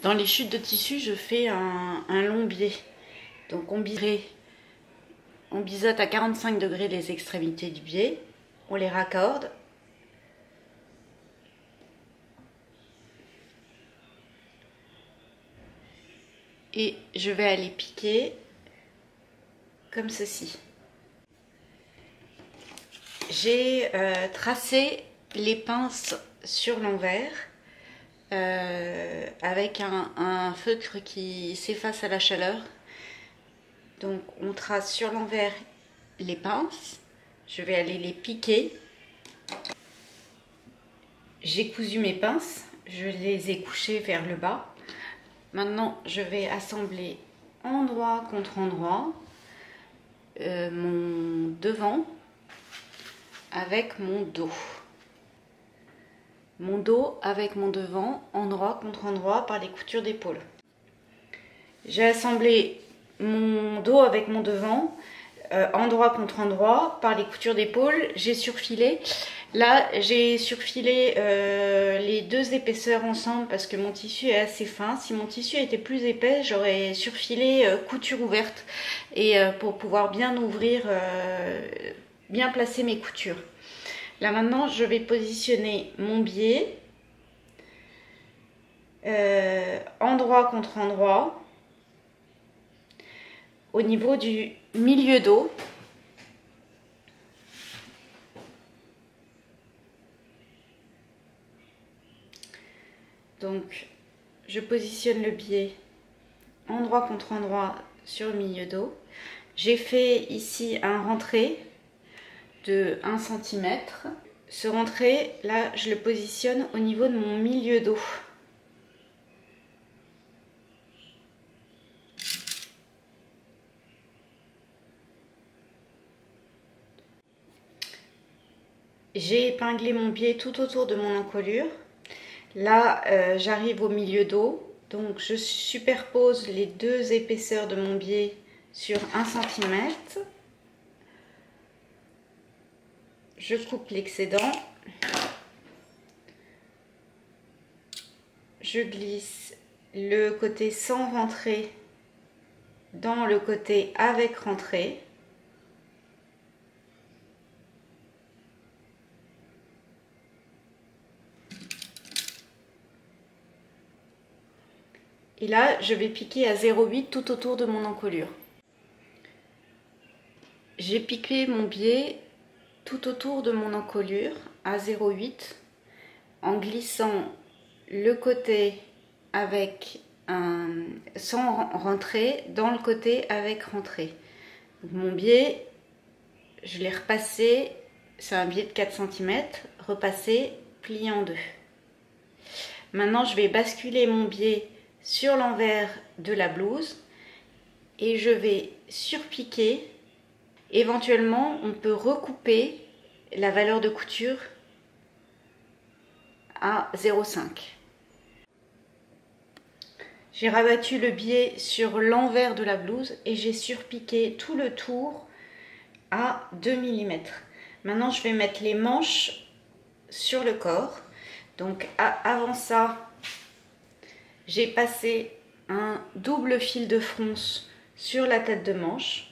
Dans les chutes de tissu, je fais un long biais. Donc on biseaute à 45 degrés les extrémités du biais, on les raccorde. Et je vais aller piquer comme ceci. J'ai tracé les pinces sur l'envers avec un feutre qui s'efface à la chaleur. Donc on trace sur l'envers les pinces, je vais aller les piquer. J'ai cousu mes pinces, je les ai couchées vers le bas. Maintenant je vais assembler endroit contre endroit mon devant avec mon dos. Mon dos avec mon devant, endroit contre endroit par les coutures d'épaule. J'ai assemblé mon dos avec mon devant, endroit contre endroit par les coutures d'épaule. J'ai surfilé. Là, j'ai surfilé les deux épaisseurs ensemble parce que mon tissu est assez fin. Si mon tissu était plus épais, j'aurais surfilé couture ouverte et pour pouvoir bien ouvrir, bien placer mes coutures. Là maintenant, je vais positionner mon biais endroit contre endroit au niveau du milieu dos. Donc, je positionne le biais endroit contre endroit sur le milieu dos. J'ai fait ici un rentré de 1 cm. Ce rentré, là, je le positionne au niveau de mon milieu dos. J'ai épinglé mon biais tout autour de mon encolure. Là, j'arrive au milieu dos. Donc, je superpose les deux épaisseurs de mon biais sur 1 cm. Je coupe l'excédent. Je glisse le côté sans rentrée dans le côté avec rentrée. Et là, je vais piquer à 0,8 tout autour de mon encolure. J'ai piqué mon biais tout autour de mon encolure à 0,8 en glissant le côté avec sans rentrée dans le côté avec rentrée. Donc mon biais, je l'ai repassé, c'est un biais de 4 cm, repassé, plié en deux. Maintenant, je vais basculer mon biais sur l'envers de la blouse et je vais surpiquer. Éventuellement, on peut recouper la valeur de couture à 0,5. J'ai rabattu le biais sur l'envers de la blouse et j'ai surpiqué tout le tour à 2 mm. Maintenant, je vais mettre les manches sur le corps. Donc, avant ça, j'ai passé un double fil de fronce sur la tête de manche.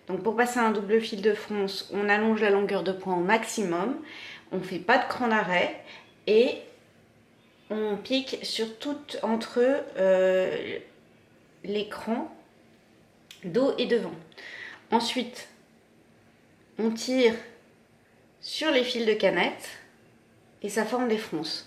Donc pour passer un double fil de fronce, on allonge la longueur de point au maximum, on ne fait pas de cran d'arrêt et on pique sur tout entre les crans dos et devant. Ensuite, on tire sur les fils de canette et ça forme des fronces.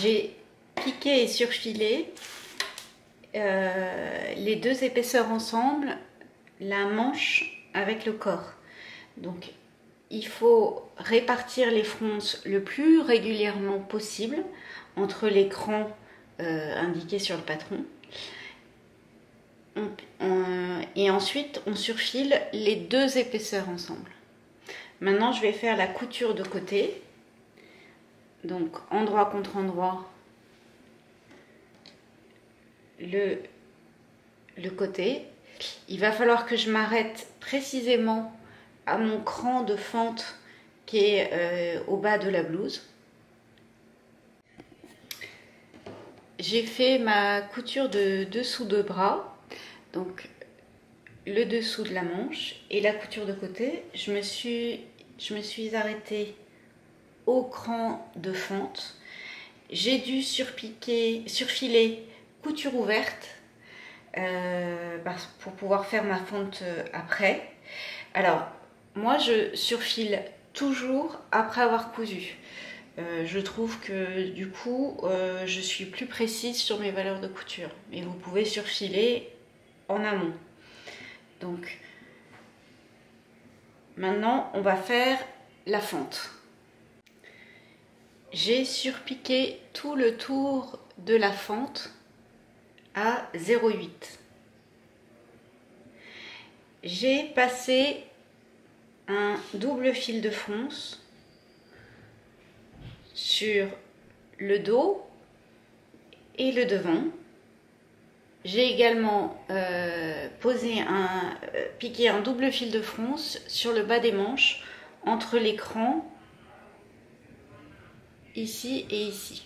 J'ai piqué et surfilé les deux épaisseurs ensemble, la manche avec le corps. Donc il faut répartir les fronces le plus régulièrement possible entre les crans indiqués sur le patron. Et ensuite on surfile les deux épaisseurs ensemble. Maintenant je vais faire la couture de côté. donc endroit contre endroit, le côté. Il va falloir que je m'arrête précisément à mon cran de fente qui est au bas de la blouse. J'ai fait ma couture de dessous de bras, donc le dessous de la manche et la couture de côté. Je me suis arrêtée au cran de fente. J'ai dû surfiler couture ouverte pour pouvoir faire ma fente après. Alors, moi je surfile toujours après avoir cousu. Je trouve que du coup, je suis plus précise sur mes valeurs de couture. Mais vous pouvez surfiler en amont. Donc, maintenant, on va faire la fente. J'ai surpiqué tout le tour de la fente à 0,8. J'ai passé un double fil de fronce sur le dos et le devant. J'ai également piqué un double fil de fronce sur le bas des manches entre l'écran ici et ici.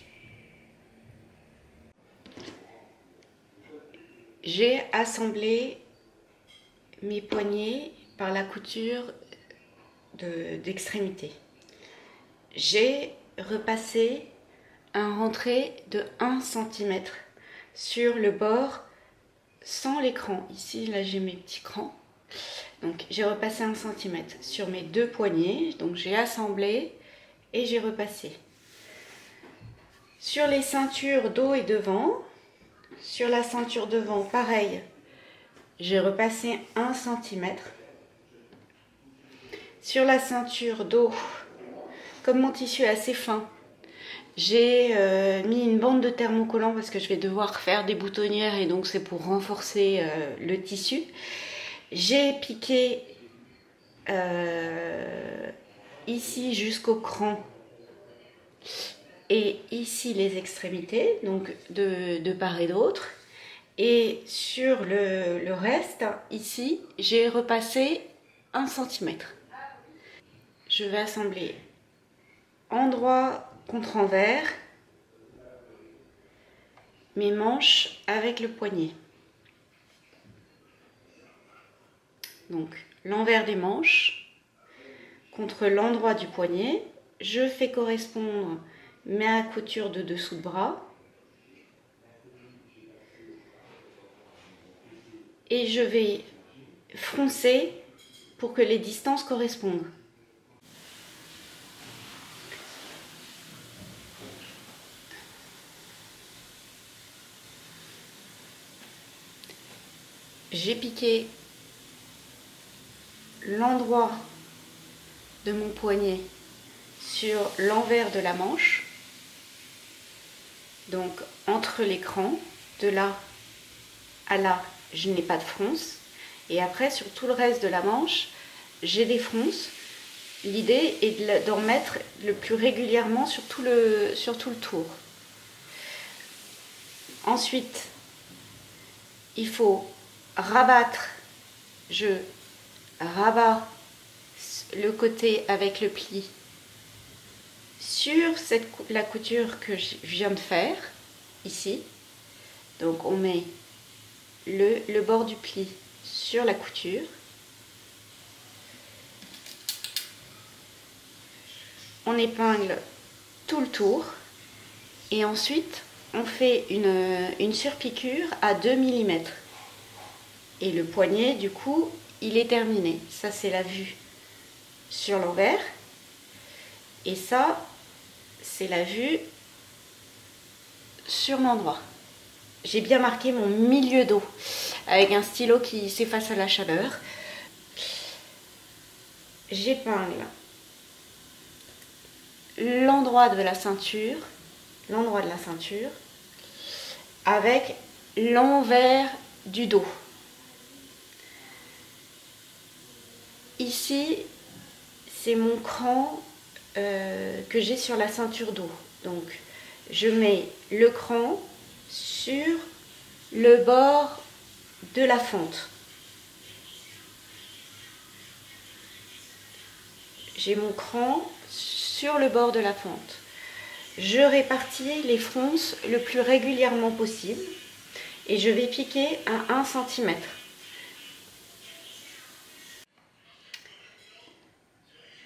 J'ai assemblé mes poignets par la couture d'extrémité. J'ai repassé un rentré de 1 cm sur le bord sans l'écran. Ici, là, j'ai mes petits crans. Donc, j'ai repassé 1 cm sur mes deux poignets. Donc, j'ai assemblé et j'ai repassé. Sur les ceintures dos et devant, sur la ceinture devant, pareil, j'ai repassé 1 cm. Sur la ceinture dos, comme mon tissu est assez fin, j'ai mis une bande de thermocollant parce que je vais devoir faire des boutonnières et donc c'est pour renforcer le tissu. J'ai piqué ici jusqu'au cran et ici les extrémités, donc de part et d'autre. Et sur le reste, ici, j'ai repassé 1 cm. Je vais assembler endroit contre envers mes manches avec le poignet. Donc l'envers des manches contre l'endroit du poignet. Je fais correspondre ma couture de dessous de bras. Et je vais froncer pour que les distances correspondent. J'ai piqué l'endroit de mon poignet sur l'envers de la manche, donc entre l'écran, de là à là, je n'ai pas de fronce, et après sur tout le reste de la manche, j'ai des fronces. L'idée est d'en mettre le plus régulièrement sur tout le tour. Ensuite, il faut rabattre, je rabats le côté avec le pli sur la couture que je viens de faire ici. Donc on met le bord du pli sur la couture. On épingle tout le tour et ensuite on fait une surpiqûre à 2 mm. Et le poignet, du coup, il est terminé. Ça, c'est la vue sur l'envers. Et ça, c'est la vue sur l'endroit. J'ai bien marqué mon milieu dos avec un stylo qui s'efface à la chaleur. J'épingle l'endroit de la ceinture, avec l'envers du dos. Ici, c'est mon cran que j'ai sur la ceinture dos. Donc je mets le cran sur le bord de la fente. J'ai mon cran sur le bord de la fente. Je répartis les fronces le plus régulièrement possible et je vais piquer à 1 cm.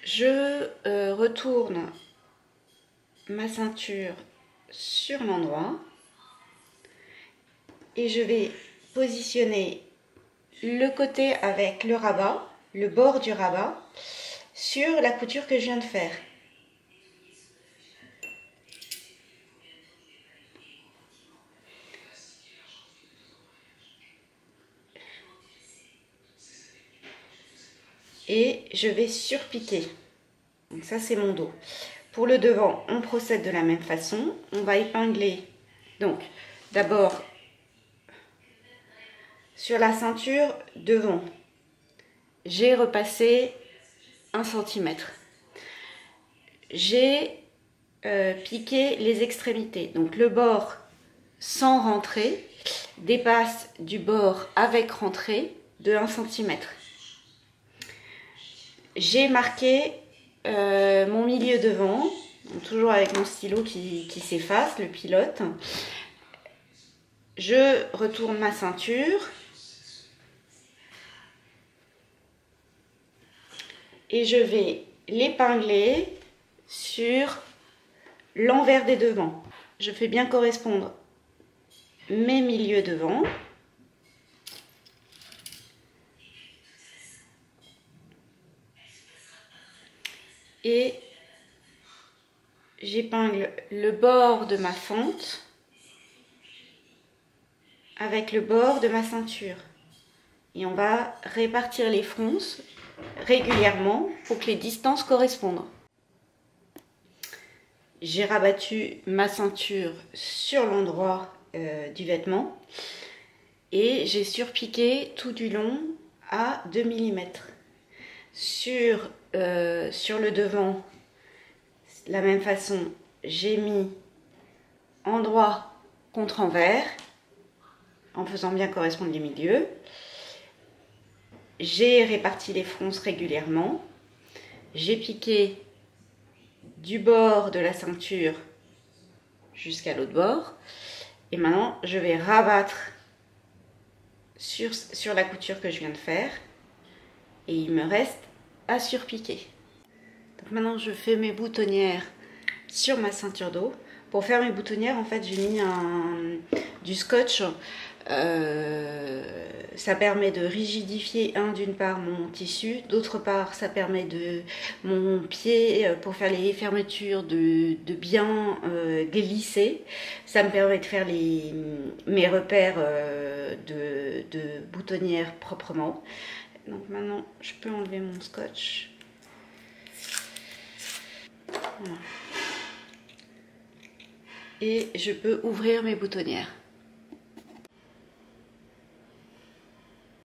Je retourne ma ceinture sur l'endroit et je vais positionner le côté avec le rabat, le bord du rabat, sur la couture que je viens de faire. Et je vais surpiquer. Donc ça c'est mon dos. Pour le devant, on procède de la même façon. On va épingler. Donc d'abord sur la ceinture devant, j'ai repassé 1 cm. J'ai piqué les extrémités. Donc le bord sans rentrée dépasse du bord avec rentrée de 1 cm. J'ai marqué mon milieu devant, donc toujours avec mon stylo qui s'efface, le pilote. Je retourne ma ceinture et je vais l'épingler sur l'envers des devants. Je fais bien correspondre mes milieux devant. Et j'épingle le bord de ma fente avec le bord de ma ceinture. Et on va répartir les fronces régulièrement pour que les distances correspondent. J'ai rabattu ma ceinture sur l'endroit du vêtement et j'ai surpiqué tout du long à 2 mm. Sur le devant, la même façon, j'ai mis endroit contre envers en faisant bien correspondre les milieux. J'ai réparti les fronces régulièrement. J'ai piqué du bord de la ceinture jusqu'à l'autre bord. Et maintenant, je vais rabattre sur la couture que je viens de faire. Et il me reste à surpiquer. Donc maintenant, je fais mes boutonnières sur ma ceinture dos. Pour faire mes boutonnières, en fait, j'ai mis du scotch. Ça permet de rigidifier d'une part mon tissu, d'autre part ça permet de mon pied pour faire les fermetures de bien glisser. Ça me permet de faire mes repères de boutonnière proprement. Donc maintenant je peux enlever mon scotch. Voilà. Et je peux ouvrir mes boutonnières.